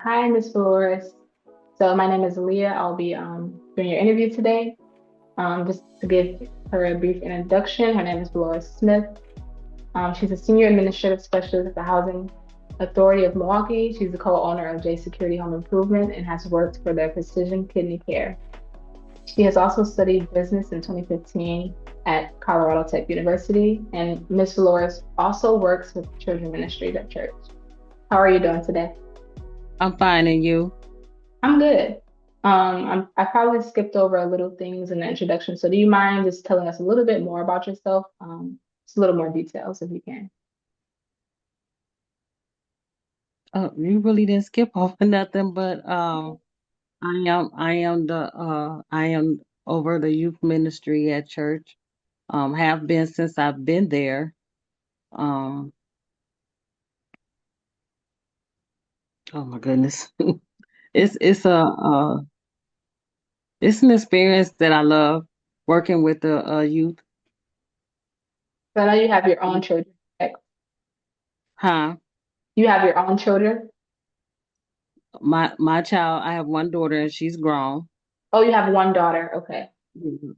Hi, Miss Velories. So my name is Leah. I'll be doing your interview today. Just to give her a brief introduction, her name is Velories Smith. She's a senior administrative specialist at the Housing Authority of Milwaukee. She's the co-owner of J Security Home Improvement and has worked for their Precision Kidney Care. She has also studied business in 2015 at Colorado Tech University, and Miss Velories also works with children ministries at church. How are you doing today? I'm finding you. I'm good. I probably skipped over a little things in the introduction. So do you mind just telling us a little bit more about yourself? Just a little more details if you can. You really didn't skip over nothing, but I am over the youth ministry at church. Have been since I've been there. Um, oh my goodness, it's it's an experience that I love working with the youth. So I know you have your own children, correct? Huh? You have your own children? My child, I have one daughter and she's grown. Oh, you have one daughter. Okay.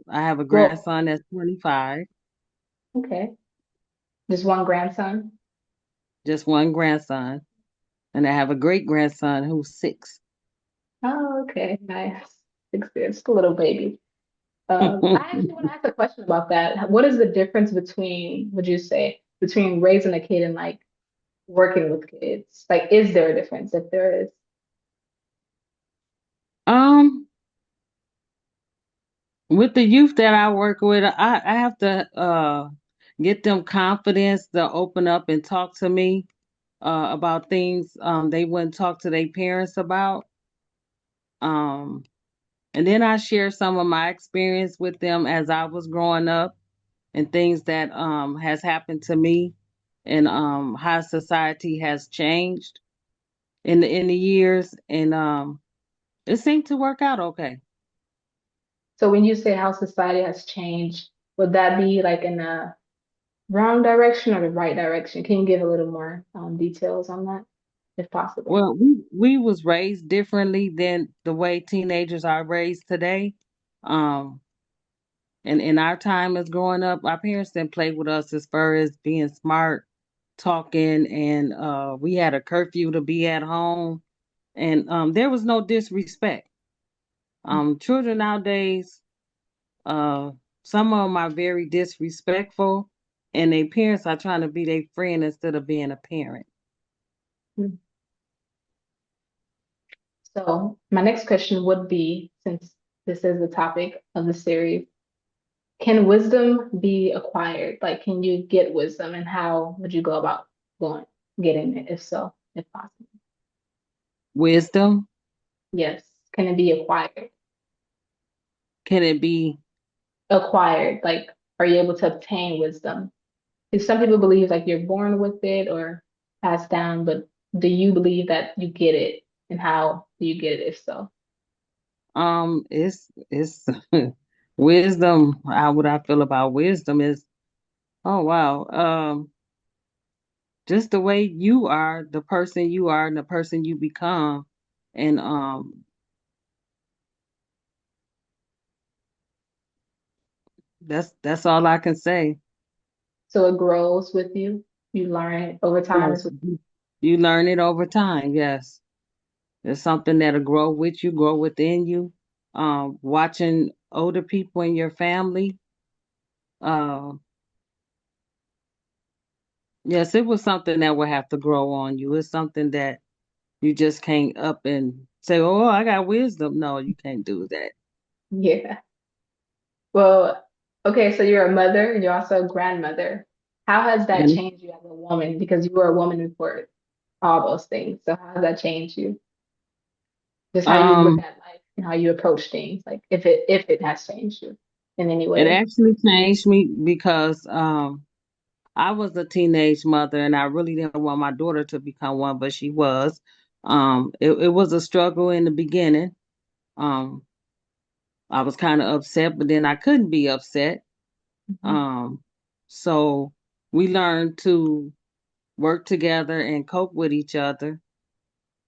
I have a Well, grandson that's 25, okay. Just one grandson. just one grandson, and I have a great grandson who's 6. Oh, okay. Nice. Experience. Just a little baby. I actually want to ask a question about that. What is the difference between, would you say, between raising a kid and like working with kids? Like, is there a difference if there is? Um, with the youth that I work with, I have to get them confidence to open up and talk to me about things they wouldn't talk to their parents about. Um, and then I share some of my experience with them as I was growing up and things that has happened to me and how society has changed in the years and it seemed to work out okay. So when you say how society has changed, would that be like in the wrong direction or the right direction? Can you give a little more details on that, if possible? Well, we was raised differently than the way teenagers are raised today. Um, and in our time as growing up, our parents didn't play with us as far as being smart, talking, and we had a curfew to be at home, and there was no disrespect. Children nowadays, uh, some of them are very disrespectful, and their parents are trying to be their friend instead of being a parent. Mhm. So my next question would be, since this is the topic of the series, can wisdom be acquired? Like, can you get wisdom, and how would you go about going getting it, if so, if possible? Wisdom, Yes, can it be acquired? can it be? Acquired, like, are you able to obtain wisdom? Because some people believe like you're born with it or passed down, but do you believe that you get it? And how do you get it, if so? It's wisdom. How would I feel about wisdom is, oh wow, just the way you are, the person you are, and the person you become, and that's all I can say. So it grows with you. You learn it over time. Yes, you learn it over time. Yes, it's something that'll grow with you, grow within you. Watching older people in your family. Uh, yes, it was something that would have to grow on you. It's something that you just can't up and say, "Oh, I got wisdom." No, you can't do that. Yeah. Well, okay, so you're a mother and you're also a grandmother. How has that And changed you as a woman? Because you were a woman before all those things. So how has that changed you? Just how you look um, at life and how you approach things, like if it has changed you in any it way. actually changed me because I was a teenage mother, and I really didn't want my daughter to become one, but she was. It was a struggle in the beginning. Um, I was kind of upset, but then I couldn't be upset. Mhm. Um, so we learned to work together and cope with each other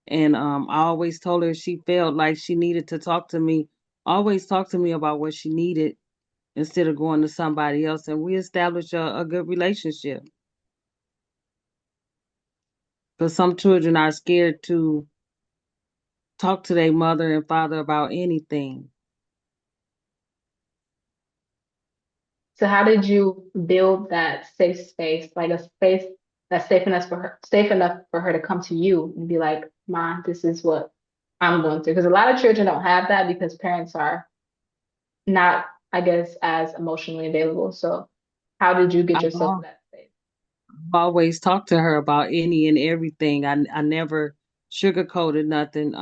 And I always told her she felt like she needed to talk to me, always talk to me about what she needed instead of going to somebody else. And we established a good relationship. Because some children are scared to talk to their mother and father about anything. So how did you build that safe space, like a space that's safe enough for her to come to you and be like, "Ma, this is what I'm going through." Because a lot of children don't have that because parents are not, I guess, as emotionally available. So how did you get I've yourself that space? always talked to her about any and everything. I never sugarcoated nothing.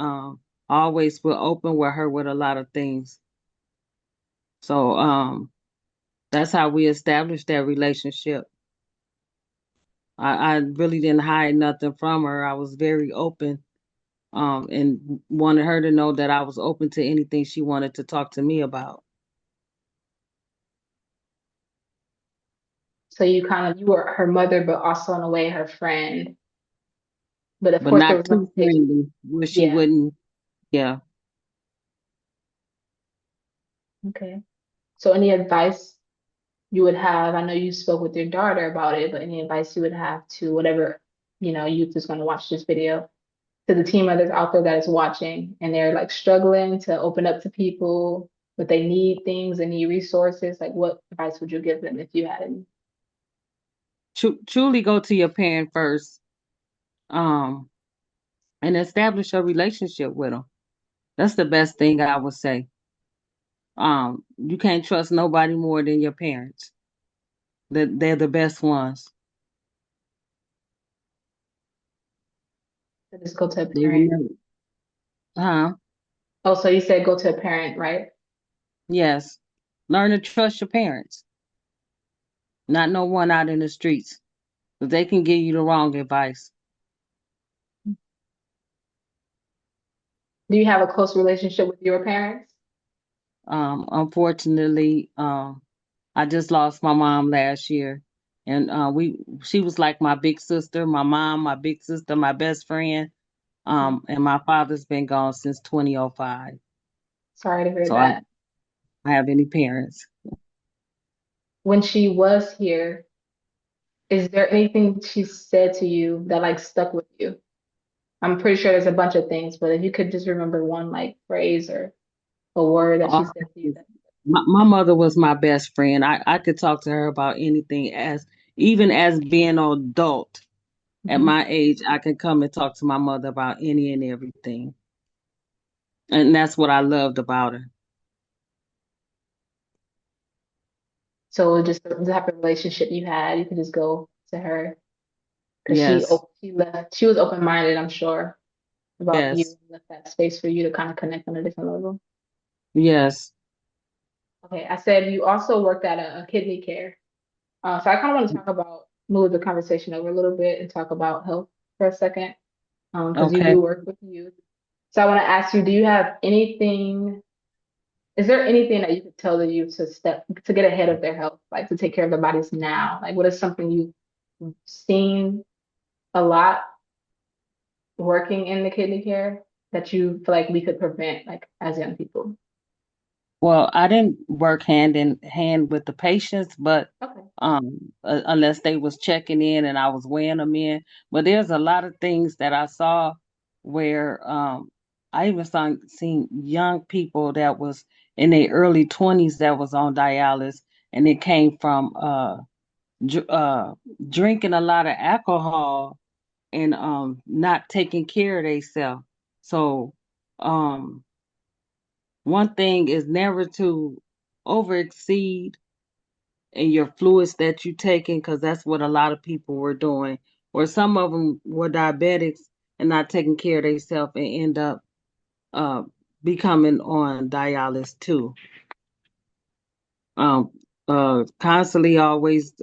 Always was open with her with a lot of things. So that's how we established that relationship. I really didn't hide nothing from her. I was very open, and wanted her to know that I was open to anything she wanted to talk to me about. So you were her mother, but also in a way her friend. But of But course there not was too limitations. friendly where she Yeah. wouldn't. Yeah. Okay. So any advice you would have, I know you spoke with your daughter about it, but any advice you would have to whatever, youth is going to watch this video, to the teen mothers out there that is watching and they're like struggling to open up to people, but they need things and need resources, like what advice would you give them if you had any? Truly go to your parent first, um, and establish a relationship with them. That's the best thing I would say. You can't trust nobody more than your parents. That they're the best ones. So just go to a They will parent. never. Huh? Oh, so you said go to a parent, right? Yes. Learn to trust your parents, not no one out in the streets, 'cause they can give you the wrong advice. Do you have a close relationship with your parents? Unfortunately, I just lost my mom last year, and she was like my big sister, my mom, my big sister, my best friend. Mhm. And my father's been gone since 2005. Sorry to hear So that. I have any parents. When she was here, is there anything she said to you that like stuck with you? I'm pretty sure there's a bunch of things, but if you could just remember one like phrase or a word that she All said to you that. my mother was my best friend. I could talk to her about anything, as even as being an adult at Mhm. my age, I can come and talk to my mother about any and everything. And that's what I loved about her. So just the type of relationship you had, you could just go to her because Yes. she was open-minded, I'm sure, about you Yes. and left that space for you to kind of connect on a different level. Yes. Okay, I said you also worked at a kidney care. So I kind of want to talk about move the conversation over a little bit and talk about health for a second, because you Okay. do work with youth. So I want to ask you, do you have anything? Is there anything that you could tell the youth to get ahead of their health, like to take care of their bodies now? Like, what is something you've seen a lot working in the kidney care that you feel like we could prevent, like as young people? Well, I didn't work hand in hand with the patients, but Okay. unless they was checking in and I was weighing them in. But there's a lot of things that I saw where I even seen young people that was in their early 20s that was on dialysis, and it came from dr- uh drinking a lot of alcohol and not taking care of themselves. So um one thing is never to over exceed in your fluids that you taking, because that's what a lot of people were doing. Or some of them were diabetics and not taking care of themselves and end up uh, becoming on dialysis too. Um, constantly, always,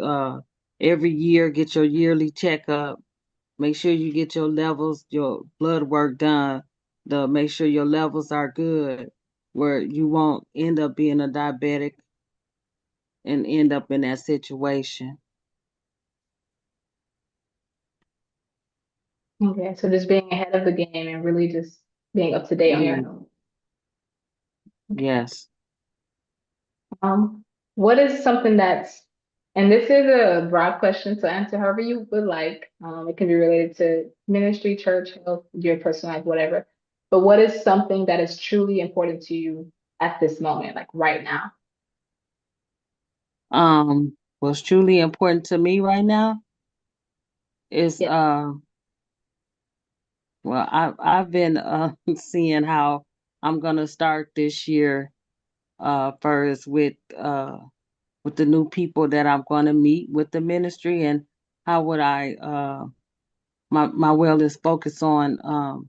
every year, get your yearly checkup. Make sure you get your levels, your blood work done. To make sure your levels are good, where you won't end up being a diabetic and end up in that situation. Okay, so just being ahead of the game and really just being up to date on your Yeah. health. Okay. Yes. What is something that's, and this is a broad question to answer however you would like. It can be related to ministry, church, health, your personal life, whatever. But what is something that is truly important to you at this moment, like right now? What's truly important to me right now is Yeah. well, I've been seeing how I'm gonna start this year first with the new people that I'm gonna meet with the ministry, and how would I my will is focused on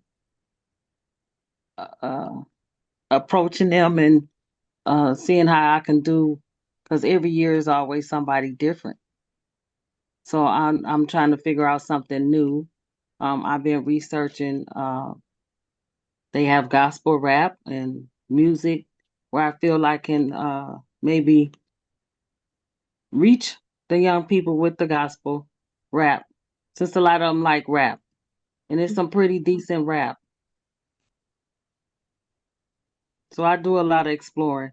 uh approaching them and seeing how I can do, because every year is always somebody different. So I'm trying to figure out something new. I've been researching. They have gospel rap and music where I feel I can maybe reach the young people with the gospel rap, since a lot of them like rap, and it's some pretty decent rap. So I do a lot of exploring.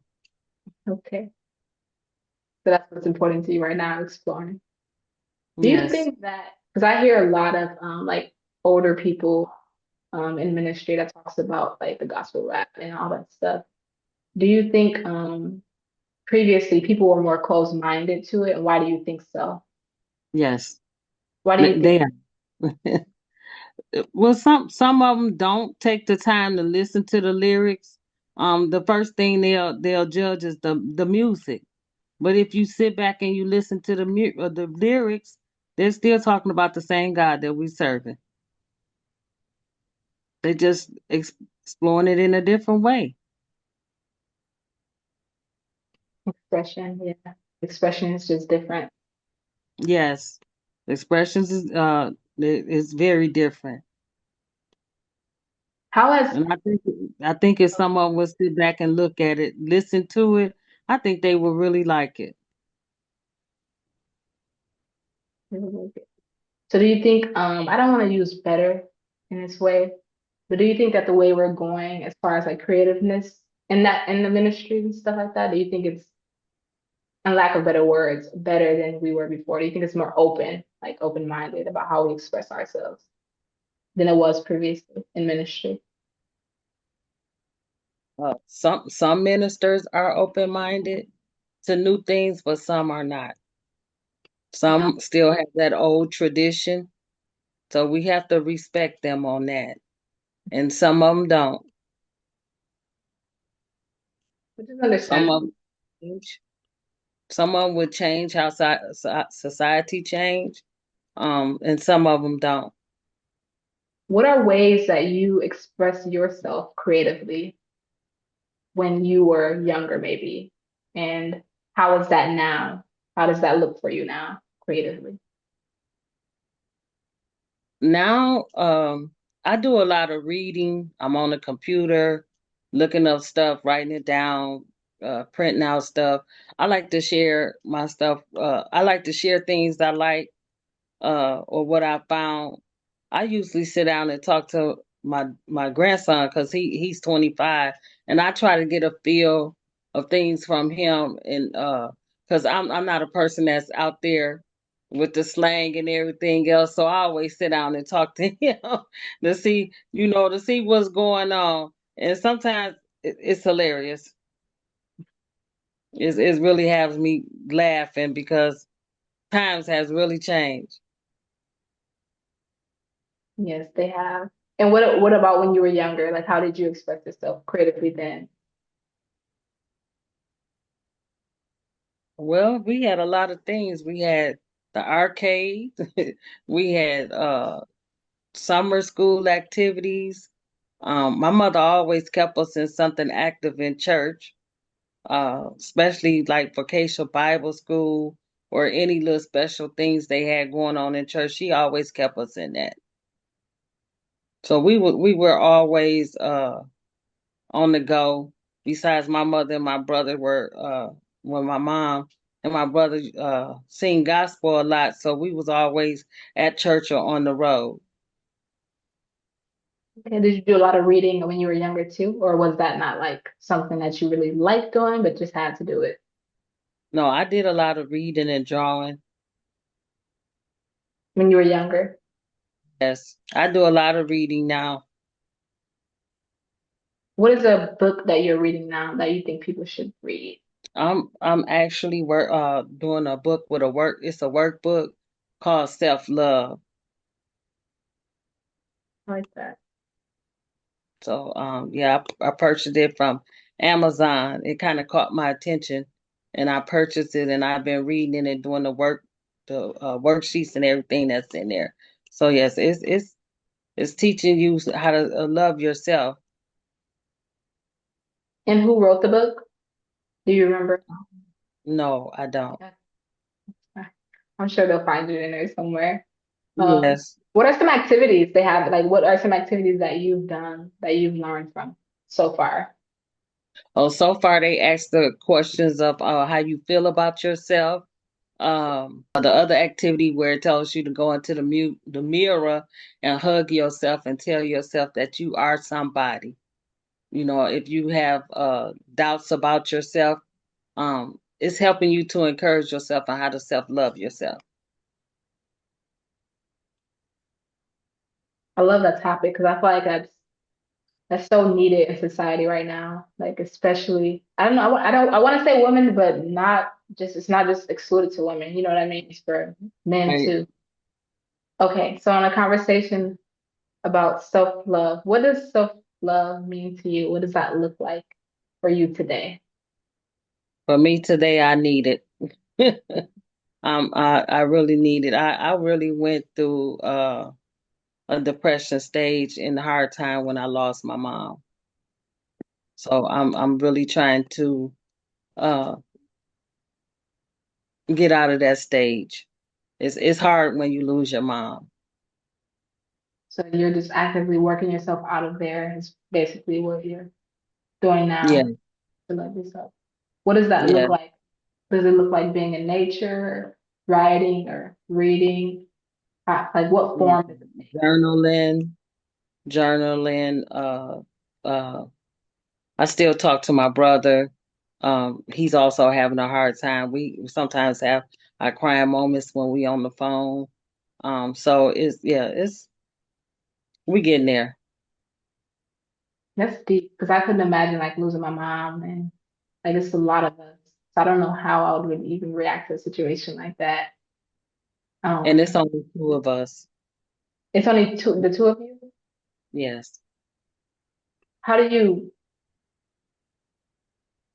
Okay. So that's what's important to you right now, exploring. Do you Yes, think that, because I hear a lot of like older people in ministry that talks about like the gospel rap and all that stuff. Do you think previously people were more closed-minded to it? And why do you think so? yes, Why do you think? they are. Well, some of them don't take the time to listen to the lyrics. The first thing they'll judge is the music. But if you sit back and you listen to the lyrics, they're still talking about the same God that we serving. They just exploring it in a different way. Expression, yeah. Expression is just different. Yes, expressions is very different, How has and I think if someone would sit back and look at it, listen to it, I think they would really like it. so do you think I don't want to use better in this way, but do you think that the way we're going as far as like creativeness in that in the ministry and stuff like that, do you think it's in lack of better words, better than we were before? Do you think it's more open, like open-minded about how we express ourselves than it was previously in ministry? Some ministers are open minded to new things, but some are not. No. Some still have that old tradition, so we have to respect them on that. And some of them don't. Which is Some of understandable. them change. Some of them would change how society change, and some of them don't. What are ways that you express yourself creatively when you were younger, maybe? And how is that now? How does that look for you now, creatively? Now, I do a lot of reading. I'm on the computer, looking up stuff, writing it down, printing out stuff. I like to share my stuff. I like to share things I like, or what I found. I usually sit down and talk to my grandson because he's 25, and I try to get a feel of things from him, and because I'm not a person that's out there with the slang and everything else, so I always sit down and talk to him to see, to see what's going on, and sometimes it's hilarious. It really has me laughing because times has really changed. Yes, they have. And what about when you were younger? Like, how did you express yourself creatively then? Well, we had a lot of things. We had the arcade, we had summer school activities. My mother always kept us in something active in church, especially like vacation Bible school or any little special things they had going on in church. She always kept us in that. So we were always on the go. Besides, my mother and my brother were when my mom and my brother sing gospel a lot, so we was always at church or on the road. Okay, did you do a lot of reading when you were younger too, or was that not like something that you really liked doing, but just had to do it No, I did a lot of reading and drawing. when you were younger? Yes, I do a lot of reading now. What is a book that you're reading now that you think people should read? I'm actually doing a book with a work. It's a workbook called Self Love. I like that. So yeah, I purchased it from Amazon. It kind of caught my attention, and I purchased it, and I've been reading it and doing the worksheets and everything that's in there. So yes, it's teaching you how to love yourself. And who wrote the book? Do you remember? No, I don't. Yeah. I'm sure they'll find it in there somewhere. Yes. What are some activities they have? Like, what are some activities that you've done that you've learned from so far? Oh, so far they asked the questions of how you feel about yourself. The other activity where it tells you to go into the mirror and hug yourself and tell yourself that you are somebody. You know, if you have doubts about yourself, it's helping you to encourage yourself on how to self love yourself. I love that topic because I feel like that's so needed in society right now. Like, especially, I don't know, I want to say women, but not just, it's not just excluded to women. You know what I mean? It's for men Right. too. Okay, so on a conversation about self-love, what does self-love mean to you? What does that look like for you today? For me today, I need it. I really need it. I really went through a depression stage in the hard time when I lost my mom. So I'm really trying to uh get out of that stage. It's hard when you lose your mom. So you're just actively working yourself out of there is basically what you're doing Yeah, now to love yourself. What does that look yeah. like? Does it look like being in nature, writing, or reading? Like what Mm. form does it take? Journaling, journaling. Uh, I still talk to my brother. He's also having a hard time. We sometimes have our crying moments when we on the phone. So it's we getting there. That's deep because I couldn't imagine like losing my mom and like it's a lot of us. So I don't know how I would even react to a situation like that. And it's Um, only two of us. it's only the two of you. Yes. How do you,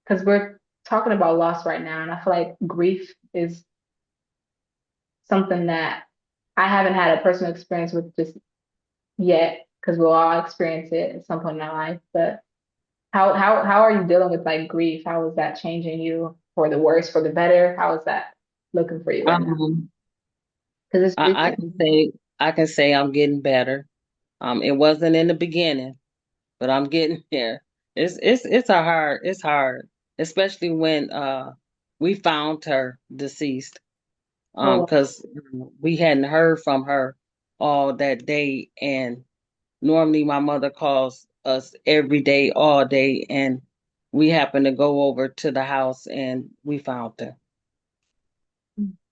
because we're talking about loss right now, and I feel like grief is something that I haven't had a personal experience with just yet, because we'll all experience it at some point in our life. But how are you dealing with like grief? How is that changing you for the worse, for the better? How is that looking for you right now? Um, Because it's I recent. can say I'm getting better. It wasn't in the beginning, but I'm getting there. It's hard, especially when we found her deceased. Oh, Because we hadn't heard from her all that day, and normally my mother calls us every day, all day, and we happened to go over to the house and we found her.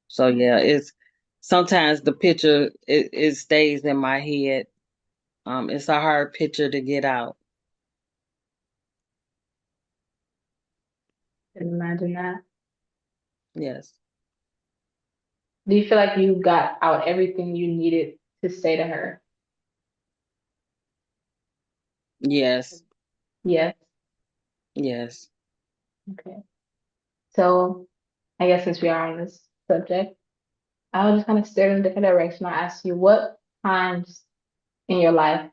So yeah, it's sometimes the picture it stays in my head. It's a hard picture to get out. I can imagine that. Yes, Do you feel like you got out everything you needed to say to her? yes, Yes. yes. Okay. So I guess since we are on this subject, I'll just kind of steer in a different direction. I'll ask you what times in your life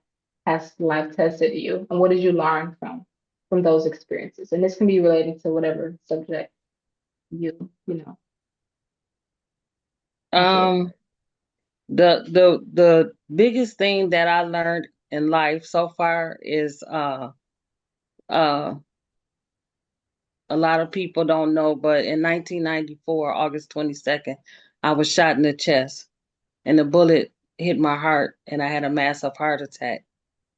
has life tested you, and what did you learn from those experiences? And this can be related to whatever subject you want to look Um, the biggest thing that I learned in life so far is uh a lot of people don't know, but in 1994, August 22nd, I was shot in the chest and the bullet hit my heart and I had a massive heart attack.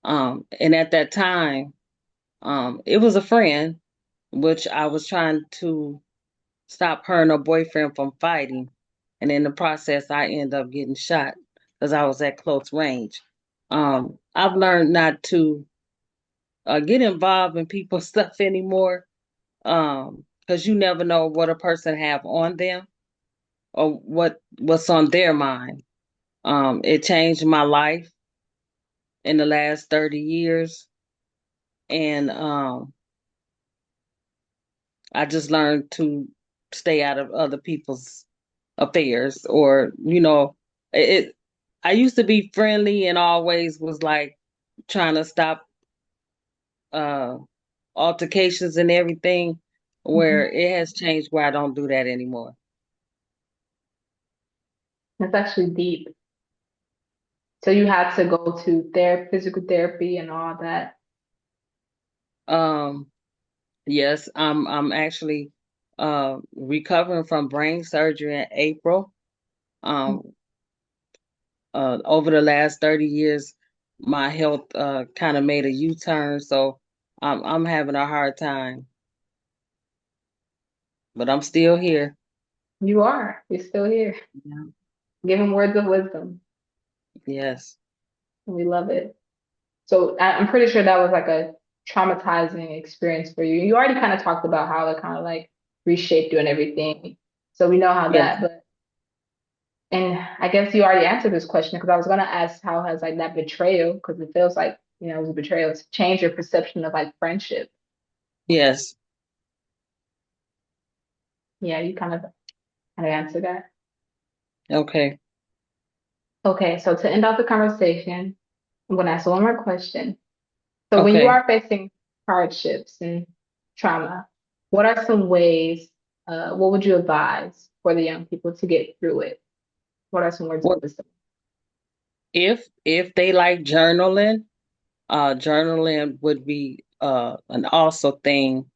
And at that time, it was a friend, which I was trying to stop her and her boyfriend from fighting. And in the process, I ended up getting shot because I was at close range. I've learned not to get involved in people's stuff anymore, because you never know what a person have on them or what's on their mind. It changed my life in the last 30 years, and I just learned to stay out of other people's affairs, or it I used to be friendly and always was like trying to stop uh altercations and everything, Mhm. where it has changed where I don't do that anymore. That's actually deep. So you had to go to physical therapy and all that. um yes, I'm actually recovering from brain surgery in April. um Over the last 30 years, my health kind of made a U-turn, so I'm having a hard time, but I'm still here. You are. You're still here. Yeah. Giving words of wisdom. Yes. We love it. So I'm pretty sure that was like a traumatizing experience for you. You already kind of talked about how it kind of like reshaped you and everything. So we know how Yes. that, but and I guess you already answered this question because I was gonna ask how has like that betrayal, because it feels like, it was a betrayal, it's changed your perception of like friendship. Yes. Yeah, you kind of answered that. Okay. Okay, so to end off the conversation, I'm gonna ask one more question. So when you Okay. are facing hardships and trauma, what are some ways, what would you advise for the young people to get through it? What are some words of Well, wisdom? if they like journaling, journaling would be an awesome thing.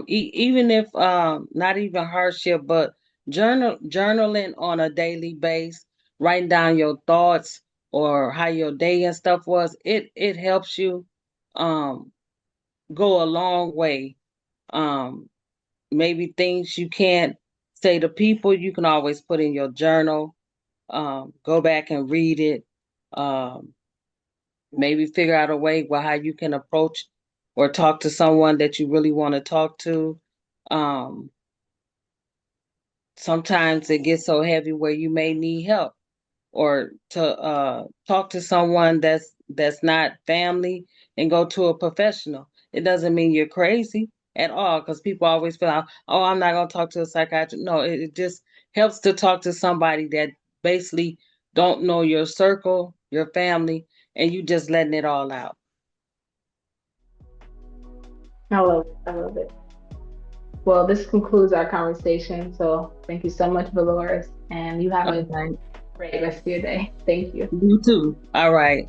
Even if not even hardship, but journaling on a daily basis, writing down your thoughts or how your day and stuff was, it helps you um go a long way. Um, Maybe things you can't say to people, you can always put in your journal. Go back and read it. Um, Maybe figure out a way where how you can approach or talk to someone that you really want to talk to. Um, Sometimes it gets so heavy where you may need help, or to talk to someone that's not family and go to a professional. It doesn't mean you're crazy at all, because people always feel like, oh, I'm not going to talk to a psychiatrist. No, it just helps to talk to somebody that basically don't know your circle, your family, and you just letting it all out. I love it. I love it. Well, this concludes our conversation. So thank you so much, Veloris, and you have All a right. great rest of your day. Thank you. You too. All right.